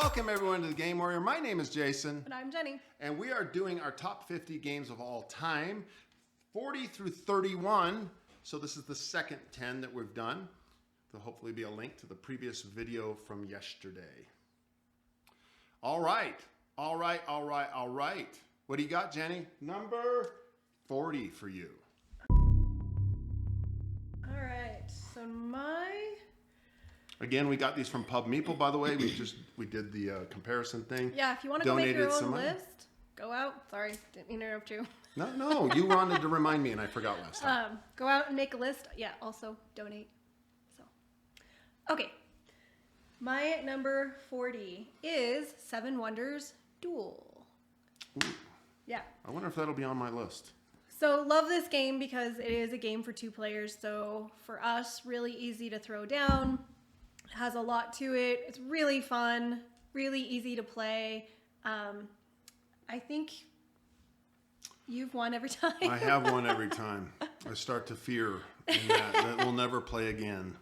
Welcome everyone to the Game Warrior. My name is Jason. And I'm Jenny. And we are doing our top 50 games of all time, 40 through 31. So this is the second 10 that we've done. There'll hopefully be a link to the previous video from yesterday. All right. What do you got, Jenny? Number 40 for you. All right. So Again, we got these from Pub Meeple, by the way. We did the comparison thing. Yeah, if you want to go make your own list, go out. Sorry, didn't mean to interrupt you. No, you wanted to remind me and I forgot last time. Go out and make a list. Yeah, also donate. So, okay. My number 40 is Seven Wonders Duel. Ooh. Yeah. I wonder if that'll be on my list. So love this game because it is a game for 2 players. So for us, really easy to throw down. Has a lot to it. It's really fun, really easy to play. I think you've won every time. I have won every time. I start to fear that we'll never play again.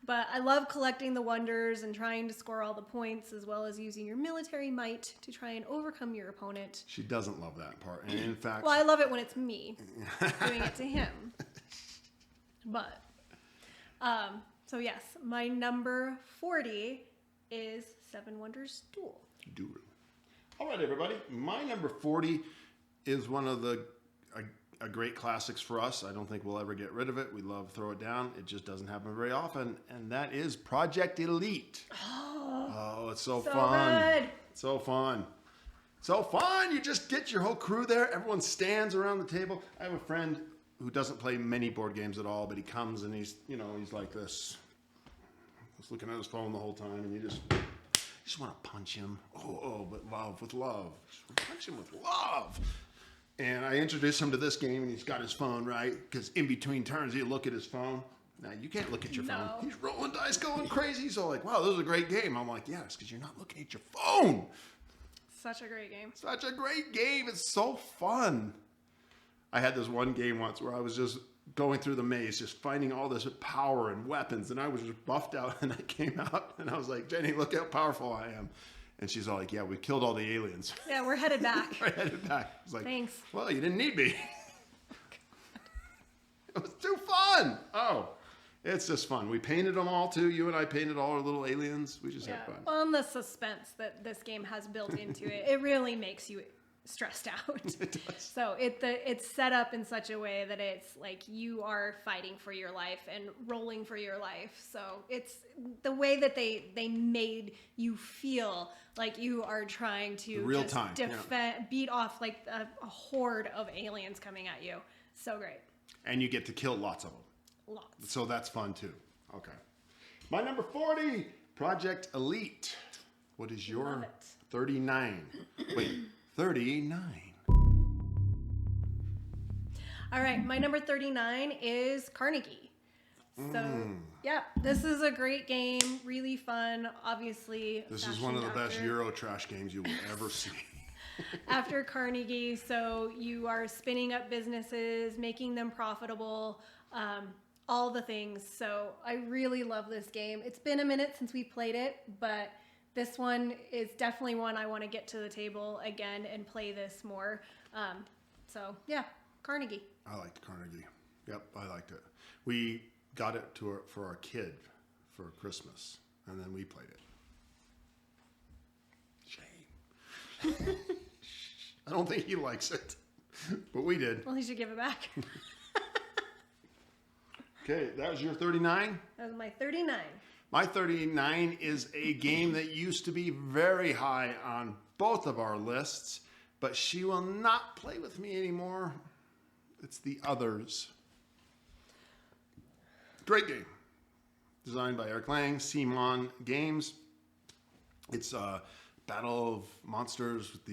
But I love collecting the wonders and trying to score all the points, as well as using your military might to try and overcome your opponent. She doesn't love that part. And in fact... Well, I love it when it's me doing it to him. But... So yes, my number 40 is Seven Wonders Duel. All right, everybody. My number 40 is one of the great classics for us. I don't think we'll ever get rid of it. We love Throw It Down. It just doesn't happen very often. And that is Project Elite. Oh, it's so fun. Good. So fun. So fun. You just get your whole crew there. Everyone stands around the table. I have a friend who doesn't play many board games at all, but he comes and he's like this. He's looking at his phone the whole time, and you just want to punch him. But with love. Just punch him with love. And I introduced him to this game, and he's got his phone, right? Because in between turns, he'll look at his phone. Now, you can't look at your phone. He's rolling dice, going crazy. He's all like, wow, this is a great game. I'm like, yeah, it's because you're not looking at your phone. Such a great game. Such a great game. It's so fun. I had this one game once where I was just going through the maze, just finding all this power and weapons, and I was just buffed out, and I came out, and I was like, Jenny, look how powerful I am. And she's all like, yeah, we killed all the aliens. Yeah, we're headed back. We're headed back. I was like, thanks. Well, you didn't need me. It was too fun. Oh, it's just fun. We painted them all, too. You and I painted all our little aliens. We just had fun. Well, and the suspense that this game has built into it, it really makes you stressed out. It does. So it's set up in such a way that it's like you are fighting for your life and rolling for your life. So it's the way that they made you feel like you are trying to real time beat off like a horde of aliens coming at you. So great. And you get to kill lots of them. Lots. So that's fun too. Okay. My number 40, Project Elite. What is your 39? Wait. 39. All right, my number 39 is Carnegie. So, yeah, this is a great game, really fun, obviously. This is one of the best Euro trash games you will ever see. After Carnegie, so you are spinning up businesses, making them profitable, all the things. So I really love this game. It's been a minute since we played it, but this one is definitely one I want to get to the table again and play this more. So, yeah, Carnegie. I liked Carnegie. Yep, I liked it. We got it for our kid for Christmas, and then we played it. Shame. I don't think he likes it, but we did. Well, he should give it back. Okay, that was your 39? That was my 39. My 39 is a game that used to be very high on both of our lists, but she will not play with me anymore. It's The Others. Great game. Designed by Eric Lang, Simon Games. It's a battle of monsters with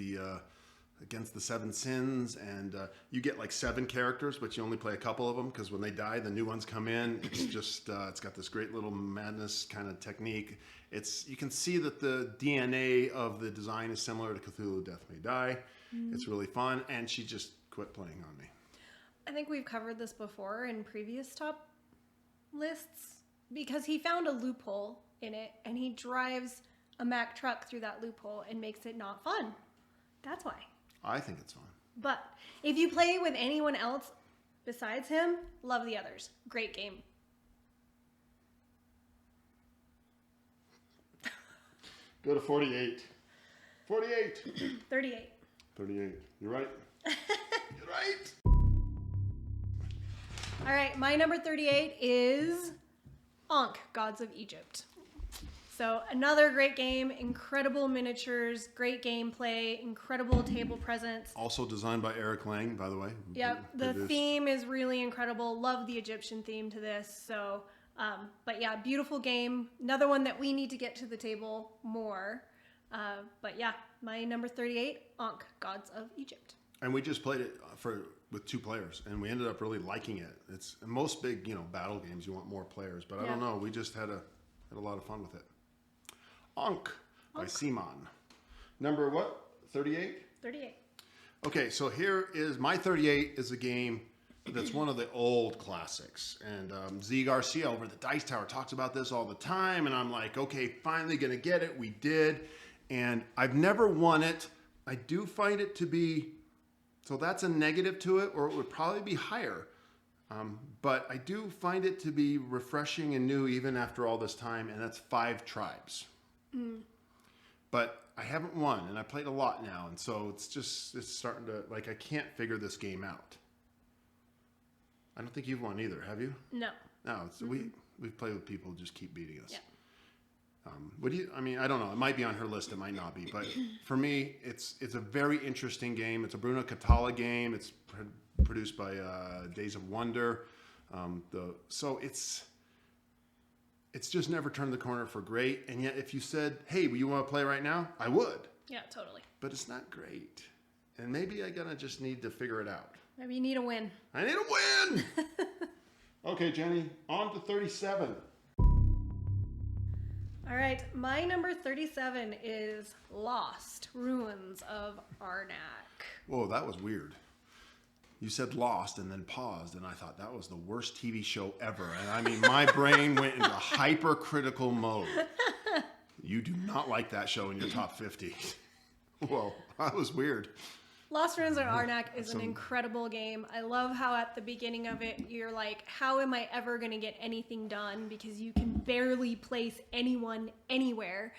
against the 7 sins, and you get like 7 characters, but you only play a couple of them because when they die, the new ones come in. It's just it's got this great little madness kind of technique. You can see that the DNA of the design is similar to Cthulhu Death May Die. It's really fun, and she just quit playing on me. I think we've covered this before in previous top lists because he found a loophole in it, and he drives a Mack truck through that loophole and makes it not fun. That's why. I think it's fun. But if you play with anyone else besides him, love the others. Great game. Go to 48. 48. 38. 38. You're right. You're right. All right, my number 38 is Ankh, Gods of Egypt. So another great game, incredible miniatures, great gameplay, incredible table presence. Also designed by Eric Lang, by the way. Yep, the Produced. theme is really incredible. Love the Egyptian theme to this. So, but yeah, beautiful game. Another one that we need to get to the table more. But yeah, my number 38, Ankh, Gods of Egypt. And we just played it with 2 players, and we ended up really liking it. It's in most big, battle games, you want more players, but I don't know. We just had a lot of fun with it. Ankh by Simon. Number what? 38? 38. Okay, so here is my 38 is a game that's one of the old classics. And Z Garcia over at the Dice Tower talks about this all the time. And I'm like, okay, finally going to get it. We did. And I've never won it. I do find it to be, so that's a negative to it, or it would probably be higher. But I do find it to be refreshing and new even after all this time. And that's 5 Tribes. But I haven't won, and I played a lot now, and so it's starting to, like, I can't figure this game out. I don't think you've won either, have you? No. No, we've played with people who just keep beating us. Yeah. I don't know. It might be on her list, it might not be, but for me, it's a very interesting game. It's a Bruno Catala game. It's produced by Days of Wonder. So it's just never turned the corner for great. And yet if you said, hey, you want to play right now? I would. Yeah, totally. But it's not great. And maybe I'm going to just need to figure it out. Maybe you need a win. I need a win! Okay, Jenny, on to 37. All right, my number 37 is Lost, Ruins of Arnak. Whoa, that was weird. You said Lost and then paused, and I thought that was the worst TV show ever. And I mean, my brain went into hypercritical mode. You do not like that show in your top 50. Whoa, that was weird. Lost Ruins of Arnak is an incredible game. I love how at the beginning of it, you're like, how am I ever going to get anything done? Because you can barely place anyone anywhere.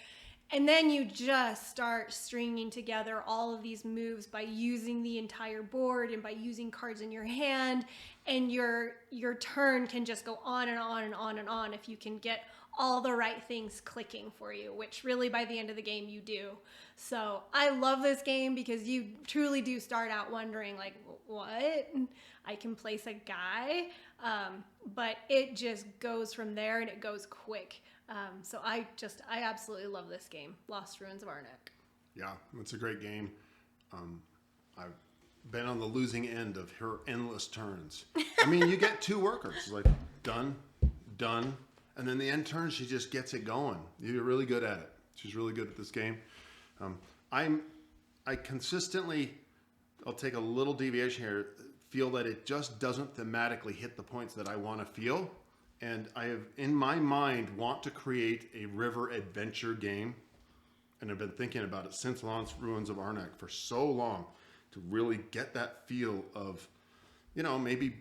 And then you just start stringing together all of these moves by using the entire board and by using cards in your hand. And your turn can just go on and on and on and on if you can get all the right things clicking for you, which really by the end of the game you do. So I love this game because you truly do start out wondering like, what? I can place a guy, but it just goes from there and it goes quick. So I absolutely love this game, Lost Ruins of Arnak. Yeah, it's a great game. I've been on the losing end of her endless turns. I mean, you get 2 workers, it's like done, done, and then the end turn, she just gets it going. You're really good at it. She's really good at this game. I consistently, I'll take a little deviation here, feel that it just doesn't thematically hit the points that I want to feel. And I have, in my mind, want to create a river adventure game. And I've been thinking about it since Lost Ruins of Arnak for so long to really get that feel of, maybe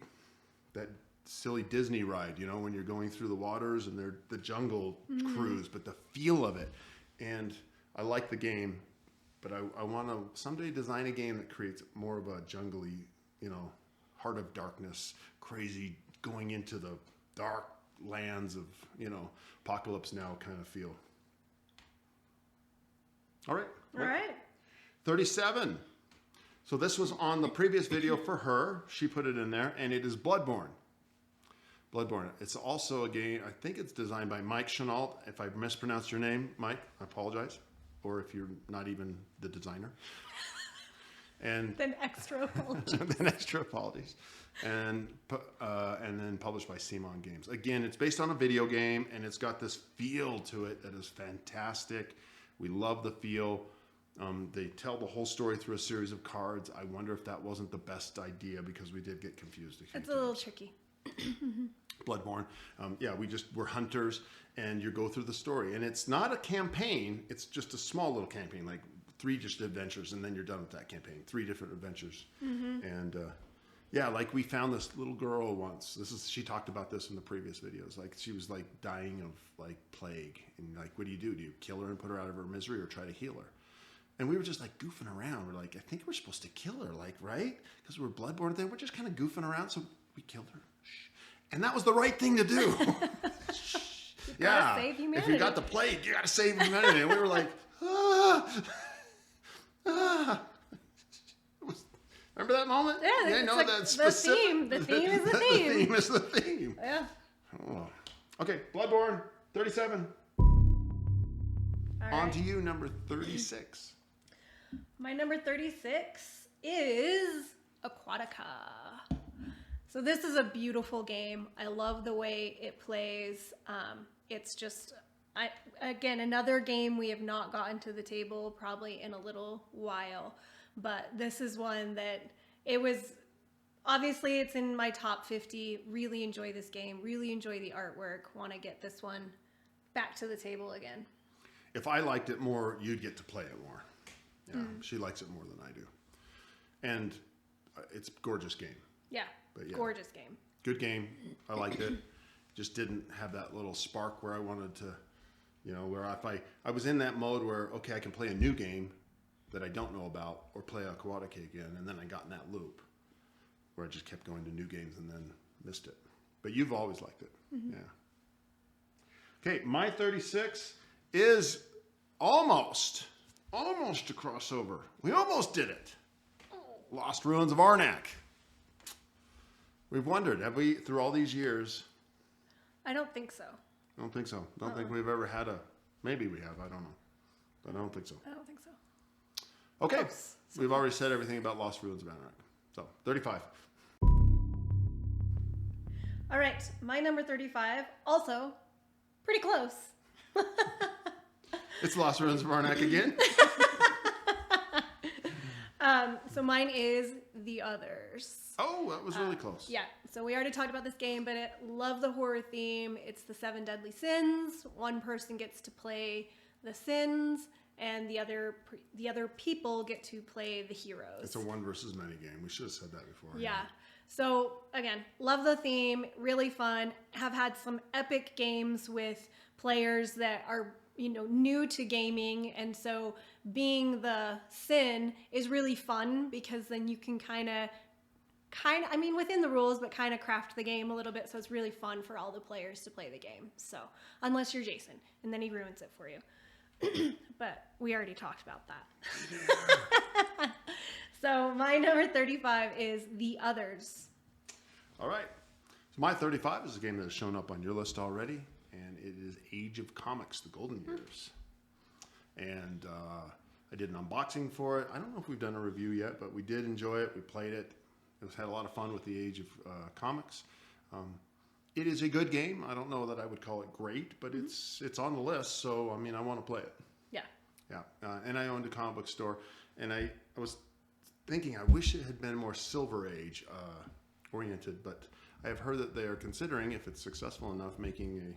that silly Disney ride, when you're going through the waters and they're the jungle cruise, but the feel of it. And I like the game, but I want to someday design a game that creates more of a jungly, heart of darkness, crazy, going into the dark lands of, Apocalypse Now kind of feel. All right. 37. So this was on the previous video for her. She put it in there, and it is Bloodborne. Bloodborne. It's also a game, I think it's designed by Mike Chenault. If I mispronounced your name, Mike, I apologize. Or if you're not even the designer. And then extra apologies. And then published by Simon Games. Again, it's based on a video game, and it's got this feel to it that is fantastic. We love the feel. They tell the whole story through a series of cards. I wonder if that wasn't the best idea because we did get confused a few times. It's a little tricky. Bloodborne. Yeah, we're hunters, and you go through the story, and it's not a campaign. It's just a small little campaign, like 3 just adventures, and then you're done with that campaign. 3 different adventures, and yeah, like we found this little girl once. She talked about this in the previous videos. Like she was like dying of like plague, and like, what do? Do you kill her and put her out of her misery, or try to heal her? And we were just like goofing around. We're like, I think we're supposed to kill her, like, right? Because we're Bloodborne. Then we're just kind of goofing around, so we killed her. And that was the right thing to do. Yeah. Save humanity. If you got the plague, you got to save humanity. And we were like, ah, ah. Remember that moment? Yeah, you know, like that the theme. The theme is the theme. The theme is the theme. Yeah. Oh. Okay, Bloodborne, 37. All right. On to you, number 36. My number 36 is Aquatica. So this is a beautiful game. I love the way it plays. It's just, again, another game we have not gotten to the table probably in a little while. But this is one that obviously it's in my top 50. Really enjoy this game. Really enjoy the artwork. Want to get this one back to the table again. If I liked it more, you'd get to play it more. Yeah, she likes it more than I do. And it's a gorgeous game. Yeah, But yeah. Gorgeous game. Good game. I liked it. Just didn't have that little spark where I wanted to, where if I was in that mode where, okay, I can play a new game that I don't know about, or play Aquatica again, and then I got in that loop where I just kept going to new games and then missed it. But you've always liked it. Yeah. Okay, my 36 is almost a crossover. We almost did it. Lost Ruins of Arnak. We've wondered, have we, through all these years? I don't think so. I don't think so. I don't think we've ever had maybe we have, I don't know. But I don't think so. I don't think so. Okay, Close. we've already said everything about Lost Ruins of Arnak. So, 35. All right, my number 35, also pretty close. It's Lost Ruins of Arnak again. So mine is The Others. Oh, that was really close. Yeah, so we already talked about this game, but I love the horror theme. It's the 7 deadly sins. One person gets to play the sins, and the other people get to play the heroes. It's a 1 versus many game. We should have said that before. Yeah. So again, love the theme, really fun. Have had some epic games with players that are, new to gaming, and so being the sin is really fun because then you can kind of within the rules, but kind of craft the game a little bit, so it's really fun for all the players to play the game. So unless you're Jason, and then he ruins it for you. But we already talked about that. So my number 35 is The Others. All right. So my 35 is a game that has shown up on your list already, and it is Age of Comics, The Golden Years. And I did an unboxing for it. I don't know if we've done a review yet, but we did enjoy it. We played it. It had a lot of fun with the Age of Comics. It is a good game. I don't know that I would call it great, but it's on the list, so I want to play it. Yeah. Yeah. And I owned a comic book store, and I was thinking I wish it had been more Silver Age oriented, but I have heard that they are considering, if it's successful enough, making a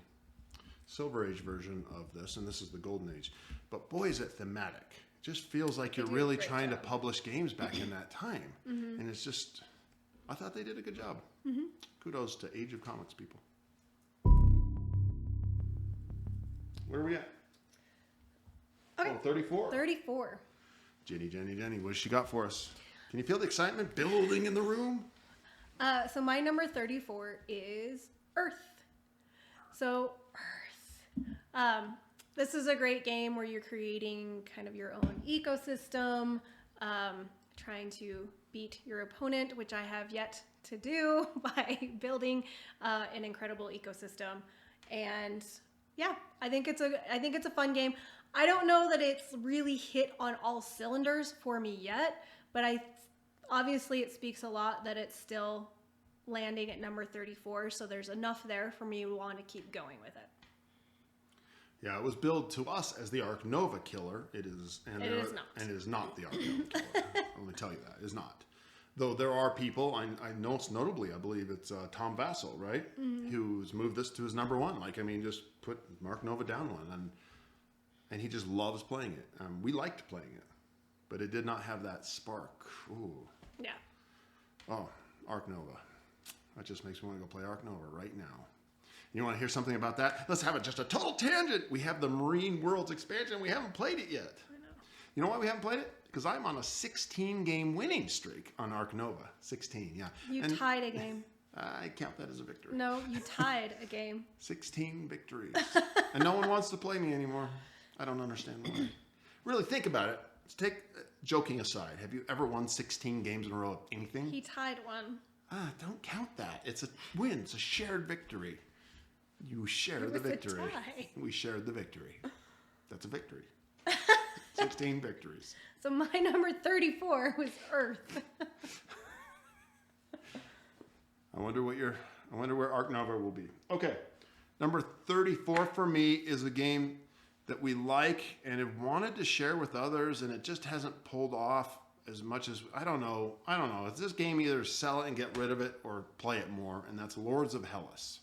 Silver Age version of this, and this is the Golden Age. But boy, is it thematic. It just feels like you're really trying to publish games back in that time. And it's just, I thought they did a good job. Kudos to Age of Comics people. Where are we at? Okay. Oh, 34. 34. Jennie, what has she got for us? Can you feel the excitement building in the room? So my number 34 is Earth. So Earth. This is a great game where you're creating kind of your own ecosystem, trying to beat your opponent, which I have yet to do by building an incredible ecosystem. And yeah, I think it's a fun game. I don't know that it's really hit on all cylinders for me yet, but obviously it speaks a lot that it's still landing at number 34, so there's enough there for me to want to keep going with it. Yeah, it was billed to us as the Ark Nova killer. It is, and it is not. And it is not the Ark Nova killer. Let me tell you that. It is not. Though there are people, I know it's notably, I believe it's Tom Vassell, right? Who's moved this to his number one. Like, I mean, just put Mark Nova down one. And he just loves playing it. We liked playing it, but it did not have that spark. Ooh. Yeah. Oh, Ark Nova. That just makes me want to go play Ark Nova right now. You want to hear something about that? Let's have it just a total tangent. We have the Marine Worlds expansion. We haven't played it yet. I know. You know why we haven't played it? Because I'm on a 16-game winning streak on Ark Nova. 16, yeah. You And tied a game. I count that as a victory. No, you tied a game. 16 victories. And no one wants to play me anymore. I don't understand why. Really, think about it. Let's take, joking aside, have you ever won 16 games in a row of anything? He tied one. Don't count that. It's a win. It's a shared victory. You share It the was a victory. tie. We shared the victory. That's a victory. 16 victories. So my number 34 was Earth. I wonder where Ark Nova will be. Okay. Number 34 for me is a game that we like and have wanted to share with others, and it just hasn't pulled off as much as I don't know. It's this game, either sell it and get rid of it or play it more, and that's Lords of Hellas.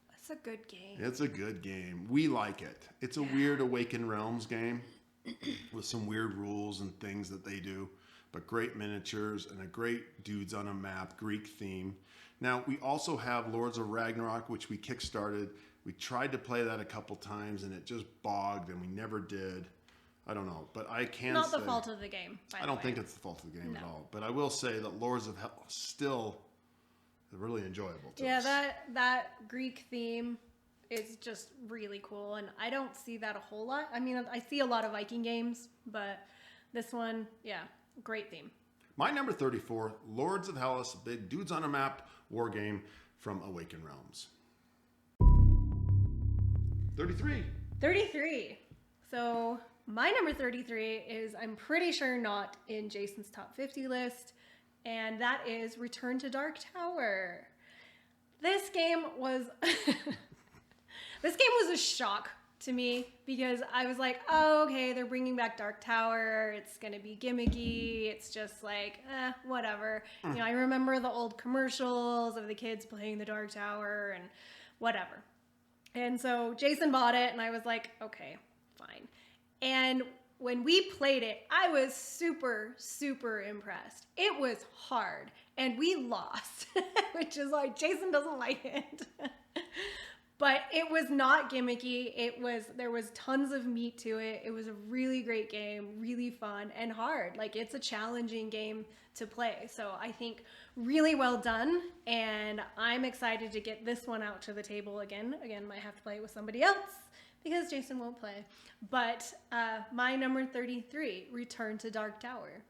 That's a good game. It's a good game. We like it. It's a weird Awakened Realms game with some weird rules and things that they do, but great miniatures and a great dudes on a map, Greek theme. Now, we also have Lords of Ragnarok, which we kickstarted. We tried to play that a couple times, and it just bogged, and we never did. I don't know, but I can Not say... the fault of the game, by I the don't way. think it's the fault of the game at No. all. But I will say that Lords of Hell still really enjoyable to Yeah, us. that Greek theme is just really cool, and I don't see that a whole lot. I mean, I see a lot of Viking games, but this one, yeah, great theme. My number 34, Lords of Hellas, a big dudes on a map war game from Awakened Realms. 33. 33. So my number 33 is, I'm pretty sure, not in Jason's top 50 list, and that is Return to Dark Tower. This game was a shock to me because I was like, oh, okay, they're bringing back Dark Tower. It's going to be gimmicky. It's just like, whatever. You know, I remember the old commercials of the kids playing the Dark Tower and whatever. And so Jason bought it and I was like, okay, fine. And when we played it, I was super, super impressed. It was hard and we lost, which is like, Jason doesn't like it. But it was not gimmicky. There was tons of meat to it. It was a really great game, really fun and hard. Like, it's a challenging game to play. So I think really well done. And I'm excited to get this one out to the table again. Again, might have to play it with somebody else because Jason won't play. But my number 33, Return to Dark Tower.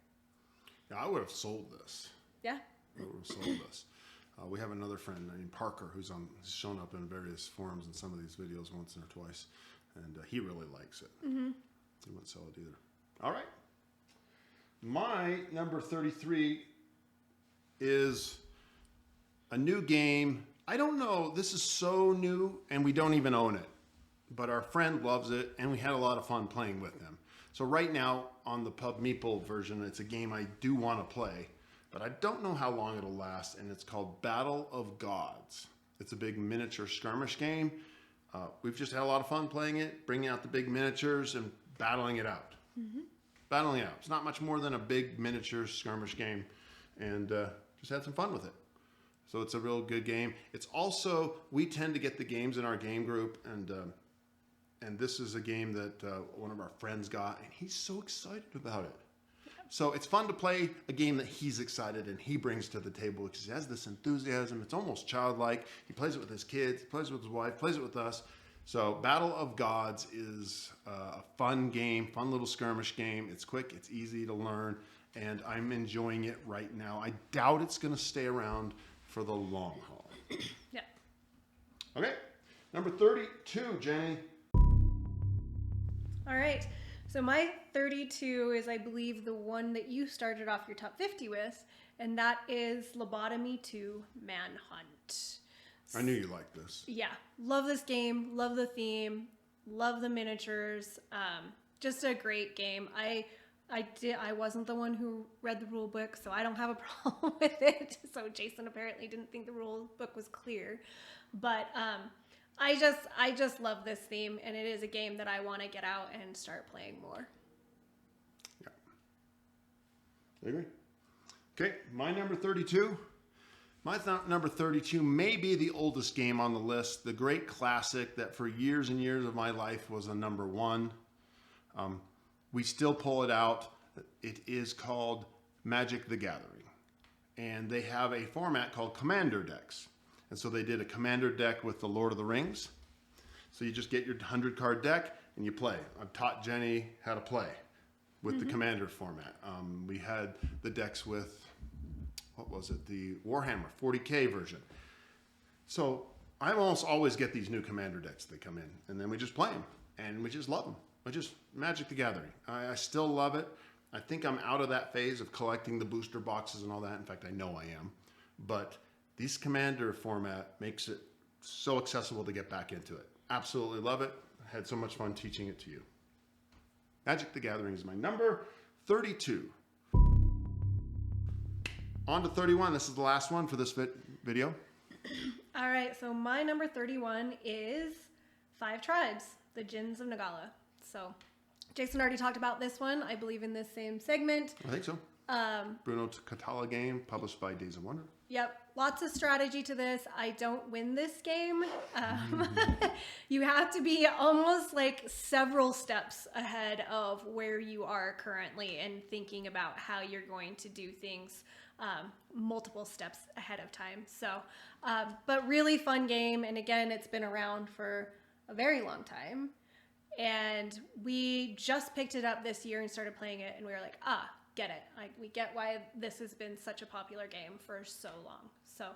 Yeah, I would have sold this. Yeah. I would have sold this. We have another friend named Parker who's shown up in various forums in some of these videos once or twice, and he really likes it. Mm-hmm. He wouldn't sell it either. All right. My number 33 is a new game. I don't know. This is so new, and we don't even own it. But our friend loves it, and we had a lot of fun playing with him. So right now, on the Pub Meeple version, it's a game I do want to play. But I don't know how long it'll last, and it's called Battle of Gods. It's a big miniature skirmish game. We've just had a lot of fun playing it, bringing out the big miniatures and battling it out. Mm-hmm. Battling it out. It's not much more than a big miniature skirmish game, and just had some fun with it. So it's a real good game. It's also, we tend to get the games in our game group, and this is a game that one of our friends got, and he's so excited about it. So it's fun to play a game that he's excited and he brings to the table because he has this enthusiasm. It's almost childlike. He plays it with his kids, plays it with his wife, plays it with us. So Battle of Gods is a fun game, fun little skirmish game. It's quick, it's easy to learn, and I'm enjoying it right now. I doubt it's going to stay around for the long haul. Yeah. Okay, number 32, Jenny. All right. So my 32 is, I believe, the one that you started off your top 50 with, and that is Lobotomy 2 Manhunt. I knew you liked this. Yeah. Love this game. Love the theme. Love the miniatures. Just a great game. I I wasn't the one who read the rule book, so I don't have a problem with it. So Jason apparently didn't think the rule book was clear. But I just love this theme, and it is a game that I want to get out and start playing more. Yeah. I agree. Okay, my number 32. My number 32 may be the oldest game on the list, the great classic that for years and years of my life was a number one. We still pull it out. It is called Magic the Gathering. And they have a format called Commander decks. And so they did a Commander deck with the Lord of the Rings. So you just get your 100-card deck and you play. I've taught Jennie how to play with the Commander format. We had the decks with, what was it? The Warhammer 40K version. So I almost always get these new Commander decks that come in. And then we just play them. And we just love them. Magic the Gathering. I still love it. I think I'm out of that phase of collecting the booster boxes and all that. In fact, I know I am. But this Commander format makes it so accessible to get back into it. Absolutely love it. I had so much fun teaching it to you. Magic the Gathering is my number 32. On to 31. This is the last one for this video. All right, so my number 31 is 5 Tribes, the Djinns of Nagala. So Jason already talked about this one, I believe, in this same segment. I think so. Bruno Catala game, published by Days of Wonder. Yep, lots of strategy to this. I don't win this game. You have to be almost like several steps ahead of where you are currently and thinking about how you're going to do things multiple steps ahead of time. So, but really fun game. And again, it's been around for a very long time. And we just picked it up this year and started playing it. And we were like, get it. We get why this has been such a popular game for so long. So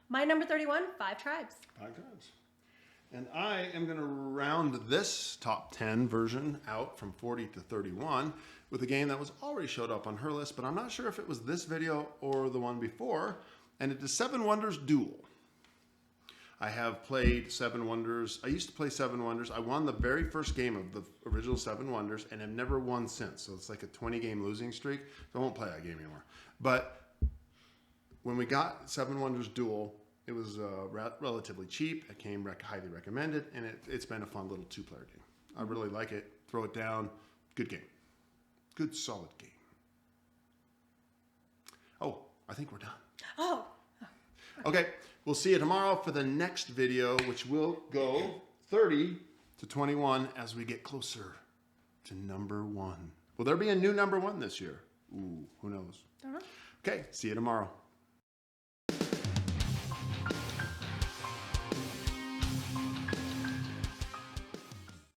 my number 31, 5 Tribes. 5 Tribes. And I am going to round this top 10 version out from 40 to 31 with a game that was already showed up on her list, but I'm not sure if it was this video or the one before, and it is Seven Wonders Duel. I have played Seven Wonders. I used to play Seven Wonders. I won the very first game of the original Seven Wonders and have never won since. So it's like a 20-game losing streak. So I won't play that game anymore. But when we got Seven Wonders Duel, it was relatively cheap. It came highly recommended, and it's been a fun little 2-player game. I really like it. Throw it down. Good game. Good, solid game. Oh, I think we're done. Oh. Okay, we'll see you tomorrow for the next video, which will go 30 to 21 as we get closer to number 1. Will there be a new number 1 this year? Ooh, who knows? Uh-huh. Okay, see you tomorrow.